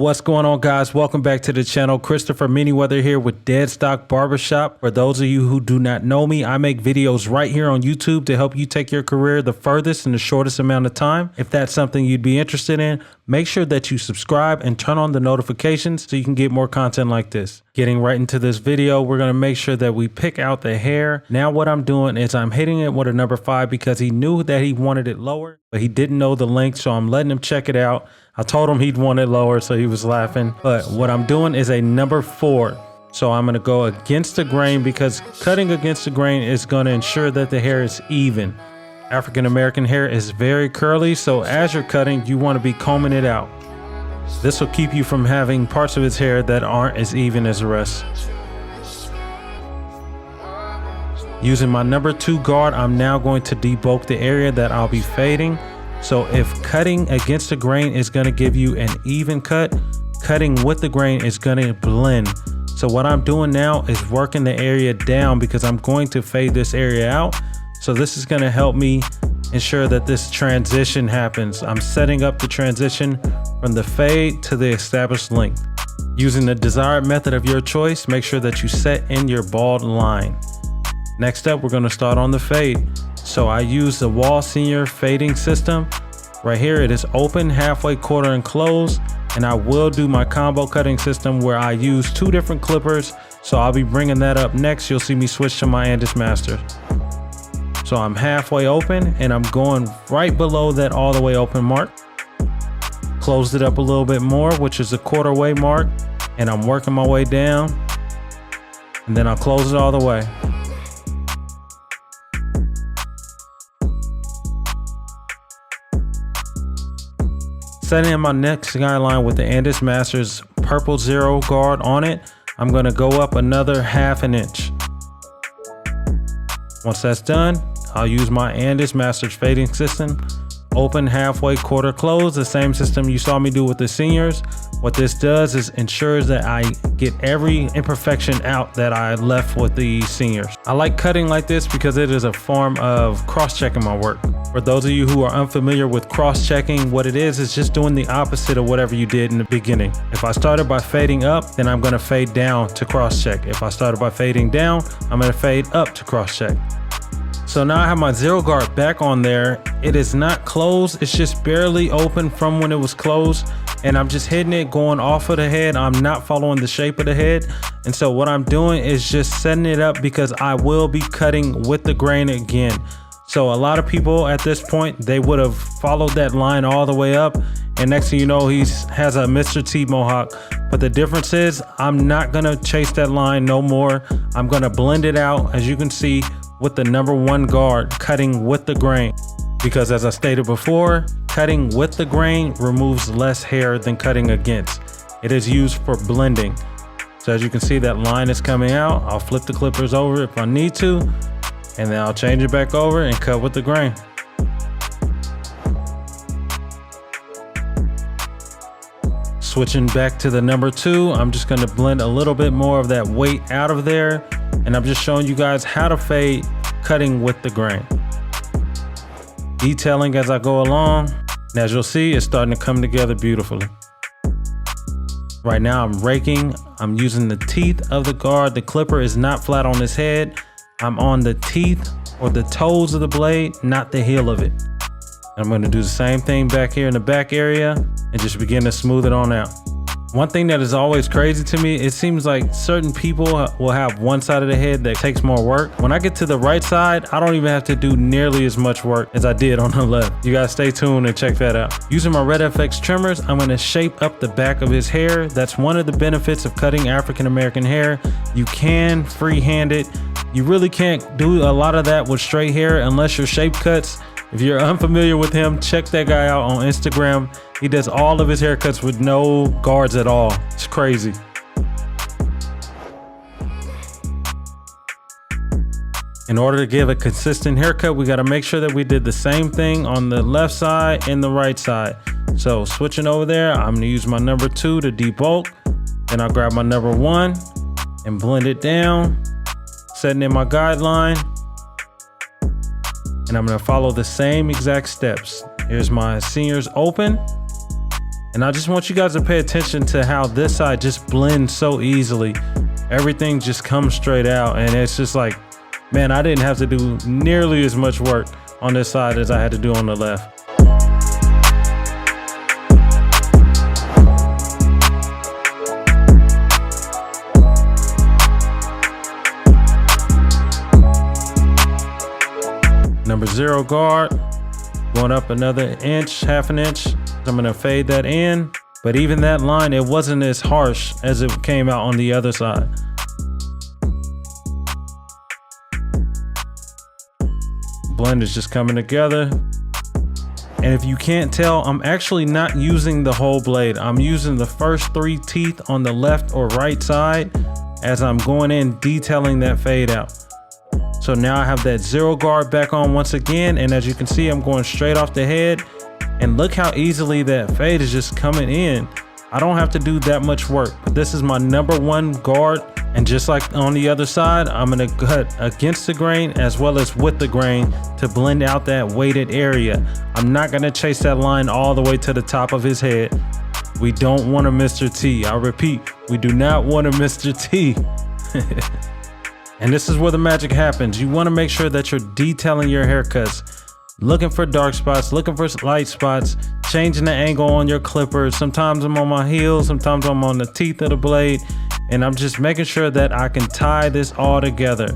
what's going on, guys? Welcome back to the channel. Christopher Manyweather here with Dead Stock Barbershop. For those of you who do not know me, I make videos right here on YouTube to help you take your career the furthest in the shortest amount of time. If that's something you'd be interested in, make sure that you subscribe and turn on the notifications so you can get more content like this. Getting right into this video, we're going to make sure that we pick out the hair. Now what I'm doing is I'm hitting it with a number 5 because he knew that he wanted it lower, but he didn't know the length, so I'm letting him check it out. I told him he'd want it lower, so he was laughing. But what I'm doing is a number 4. So I'm going to go against the grain because cutting against the grain is going to ensure that the hair is even. African American hair is very curly, so as you're cutting, you want to be combing it out. This will keep you from having parts of his hair that aren't as even as the rest. Using my number 2 guard, I'm now going to debulk the area that I'll be fading. So if cutting against the grain is going to give you an even cut, cutting with the grain is going to blend. So what I'm doing now is working the area down because I'm going to fade this area out. So this is going to help me ensure that this transition happens. I'm setting up the transition from the fade to the established length. Using the desired method of your choice, make sure that you set in your bald line. Next up, we're going to start on the fade. So I use the wahl senior fading system. Right here it is open, halfway, quarter, and close. And I will do my combo cutting system where I use 2 different clippers. So I'll be bringing that up next. You'll see me switch to my Andis Masters. So I'm halfway open and I'm going right below that all the way open mark. Closed it up a little bit more, which is the quarter way mark. And I'm working my way down. And then I'll close it all the way. Setting in my next guideline with the Andis Masters purple 0 guard on it, I'm going to go up another ½ an inch. Once that's done, I'll use my Andis Masters fading system. Open, halfway, quarter, close, the same system you saw me do with the seniors. What this does is ensures that I get every imperfection out that I left with the seniors. I like cutting like this because it is a form of cross-checking my work. For those of you who are unfamiliar with cross-checking, what it is just doing the opposite of whatever you did in the beginning. If I started by fading up, then I'm going to fade down to cross-check. If I started by fading down, I'm going to fade up to cross-check. So now I have my 0 guard back on there. It is not closed, it's just barely open from when it was closed. And I'm just hitting it, going off of the head. I'm not following the shape of the head. And so what I'm doing is just setting it up because I will be cutting with the grain again. So a lot of people at this point, they would have followed that line all the way up. And next thing you know, he has a Mr. T Mohawk. But the difference is I'm not gonna chase that line no more. I'm gonna blend it out, as you can see, with the number 1 guard, cutting with the grain. Because as I stated before, cutting with the grain removes less hair than cutting against. It is used for blending. So as you can see, that line is coming out. I'll flip the clippers over if I need to, and then I'll change it back over and cut with the grain. Switching back to the number 2, I'm just gonna blend a little bit more of that weight out of there. And I'm just showing you guys how to fade cutting with the grain. Detailing as I go along. And as you'll see, it's starting to come together beautifully. Right now I'm raking. I'm using the teeth of the guard. The clipper is not flat on his head. I'm on the teeth or the toes of the blade, not the heel of it. I'm going to do the same thing back here in the back area and just begin to smooth it on out. One thing that is always crazy to me, it seems like certain people will have one side of the head that takes more work. When I get to the right side, I don't even have to do nearly as much work as I did on the left. You guys stay tuned and check that out. Using my Red FX trimmers, I'm going to shape up the back of his hair. That's one of the benefits of cutting African American hair. You can freehand it. You really can't do a lot of that with straight hair unless you're shape cuts. If you're unfamiliar with him, check that guy out on Instagram. He does all of his haircuts with no guards at all. It's crazy. In order to give a consistent haircut, we got to make sure that we did the same thing on the left side and the right side. So switching over there, I'm gonna use my number 2 to debulk. Then I'll grab my number 1 and blend it down, setting in my guideline. And I'm gonna follow the same exact steps. Here's my seniors open. And I just want you guys to pay attention to how this side just blends so easily. Everything just comes straight out, and it's just like, man, I didn't have to do nearly as much work on this side as I had to do on the left. Number 0 guard, going up another inch, half an inch. I'm gonna fade that in, but even that line, it wasn't as harsh as it came out on the other side. Blend is just coming together. And if you can't tell, I'm actually not using the whole blade. I'm using the first 3 teeth on the left or right side as I'm going in detailing that fade out. So now I have that 0 guard back on once again, and as you can see, I'm going straight off the head, and look how easily that fade is just coming in. I don't have to do that much work, but this is my number 1 guard, and just like on the other side, I'm gonna cut against the grain as well as with the grain to blend out that weighted area. I'm not gonna chase that line all the way to the top of his head. We don't want a Mr. T. I repeat, we do not want a Mr. T. And this is where the magic happens. You want to make sure that you're detailing your haircuts, looking for dark spots, looking for light spots, changing the angle on your clippers. Sometimes I'm on my heels, sometimes I'm on the teeth of the blade, and I'm just making sure that I can tie this all together,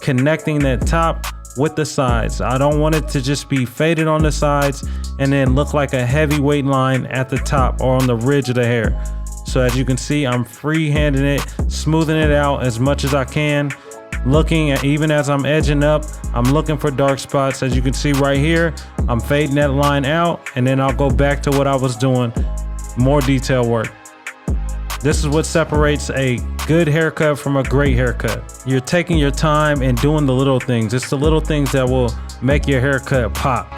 connecting that top with the sides. I don't want it to just be faded on the sides and then look like a heavyweight line at the top or on the ridge of the hair. So as you can see, I'm free-handing it, smoothing it out as much as I can. Looking at, even as I'm edging up, I'm looking for dark spots. As you can see right here, I'm fading that line out, and then I'll go back to what I was doing, more detail work. This is what separates a good haircut from a great haircut. You're taking your time and doing the little things. It's the little things that will make your haircut pop.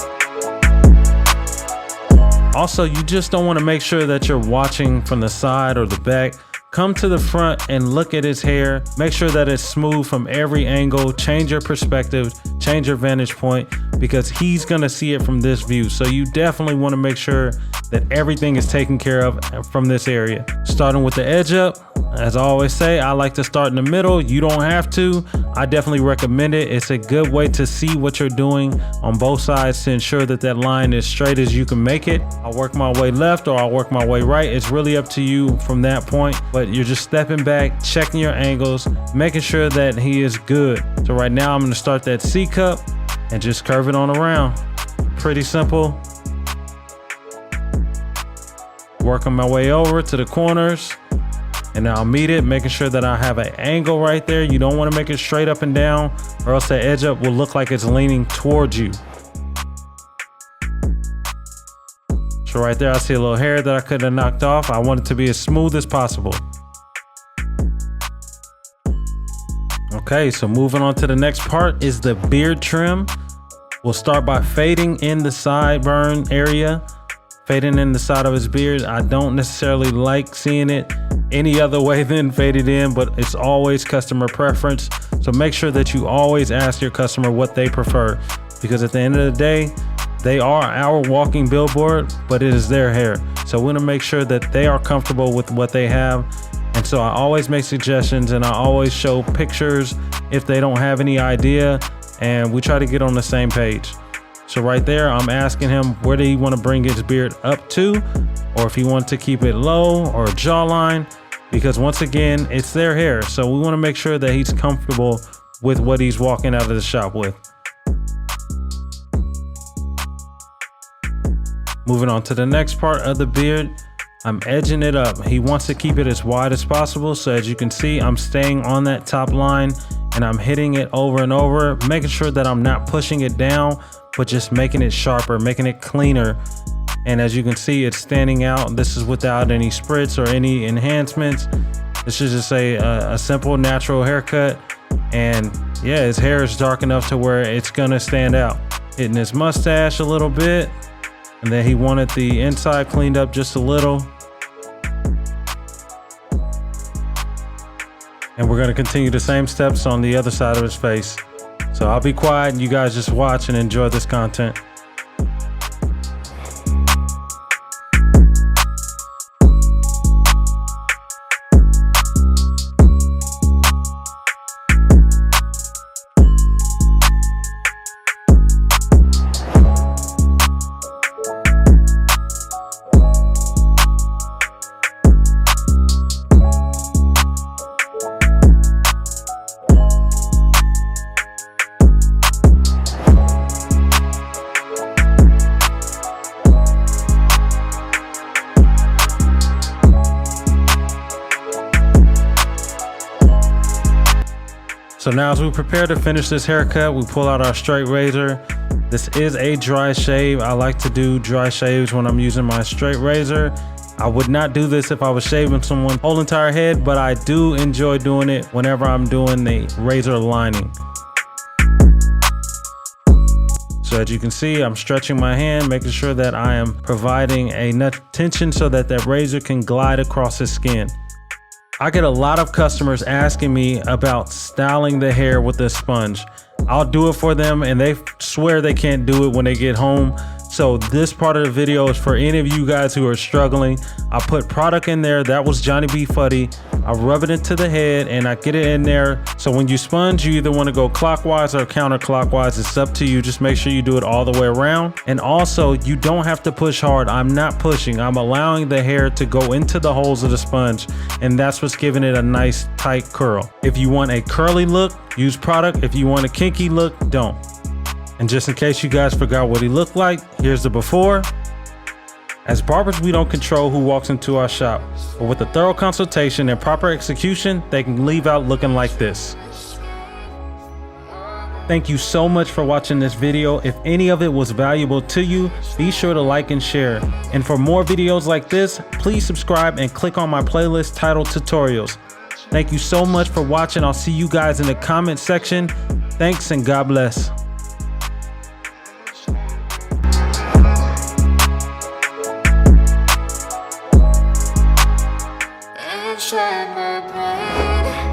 Also, you just don't want to make sure that you're watching from the side or the back. Come to the front and look at his hair. Make sure that it's smooth from every angle. Change your perspective, change your vantage point, because he's gonna see it from this view. So you definitely wanna make sure that everything is taken care of from this area. Starting with the edge up, as I always say, I like to start in the middle. You don't have to. I definitely recommend it. It's a good way to see what you're doing on both sides to ensure that that line is straight as you can make it. I'll work my way left or I'll work my way right. It's really up to you from that point, but you're just stepping back, checking your angles, making sure that he is good. So right now I'm gonna start that C cup and just curve it on around. Pretty simple. Working my way over to the corners, and I'll meet it, making sure that I have an angle right there. You don't want to make it straight up and down, or else the edge up will look like it's leaning towards you. So right there, I see a little hair that I could have knocked off. I want it to be as smooth as possible. Okay, so moving on to the next part is the beard trim. We'll start by fading in the sideburn area. Fading in the side of his beard. I don't necessarily like seeing it any other way than faded in, but it's always customer preference. So make sure that you always ask your customer what they prefer, because at the end of the day, they are our walking billboard, but it is their hair. So we want to make sure that they are comfortable with what they have. And so I always make suggestions, and I always show pictures if they don't have any idea, and we try to get on the same page. So right there, I'm asking him where do he want to bring his beard up to, or if he wants to keep it low or jawline, because once again, it's their hair. So we want to make sure that he's comfortable with what he's walking out of the shop with. Moving on to the next part of the beard, I'm edging it up. He wants to keep it as wide as possible. So as you can see, I'm staying on that top line and I'm hitting it over and over, making sure that I'm not pushing it down, but just making it sharper, making it cleaner. And as you can see, it's standing out. This is without any spritz or any enhancements. This is just a simple natural haircut. And yeah, his hair is dark enough to where it's gonna stand out. Hitting his mustache a little bit. And then he wanted the inside cleaned up just a little. And we're gonna continue the same steps on the other side of his face. So I'll be quiet and you guys just watch and enjoy this content. So now as we prepare to finish this haircut, we pull out our straight razor. This is a dry shave. I like to do dry shaves when I'm using my straight razor. I would not do this if I was shaving someone's whole entire head, but I do enjoy doing it whenever I'm doing the razor lining. So as you can see, I'm stretching my hand, making sure that I am providing enough tension so that that razor can glide across the skin. I get a lot of customers asking me about styling the hair with a sponge. I'll do it for them and they swear they can't do it when they get home. So this part of the video is for any of you guys who are struggling. I put product in there. That was Johnny B. Fuddy. I rub it into the head and I get it in there. So when you sponge, you either want to go clockwise or counterclockwise. It's up to you. Just make sure you do it all the way around. And also, you don't have to push hard. I'm not pushing. I'm allowing the hair to go into the holes of the sponge. And that's what's giving it a nice tight curl. If you want a curly look, use product. If you want a kinky look, don't. And just in case you guys forgot what he looked like, here's the before. As barbers, we don't control who walks into our shop, but with a thorough consultation and proper execution, they can leave out looking like this. Thank you so much for watching this video. If any of it was valuable to you, be sure to like and share. And for more videos like this, please subscribe and click on my playlist titled Tutorials. Thank you so much for watching. I'll see you guys in the comment section. Thanks and God bless. Shine my brain.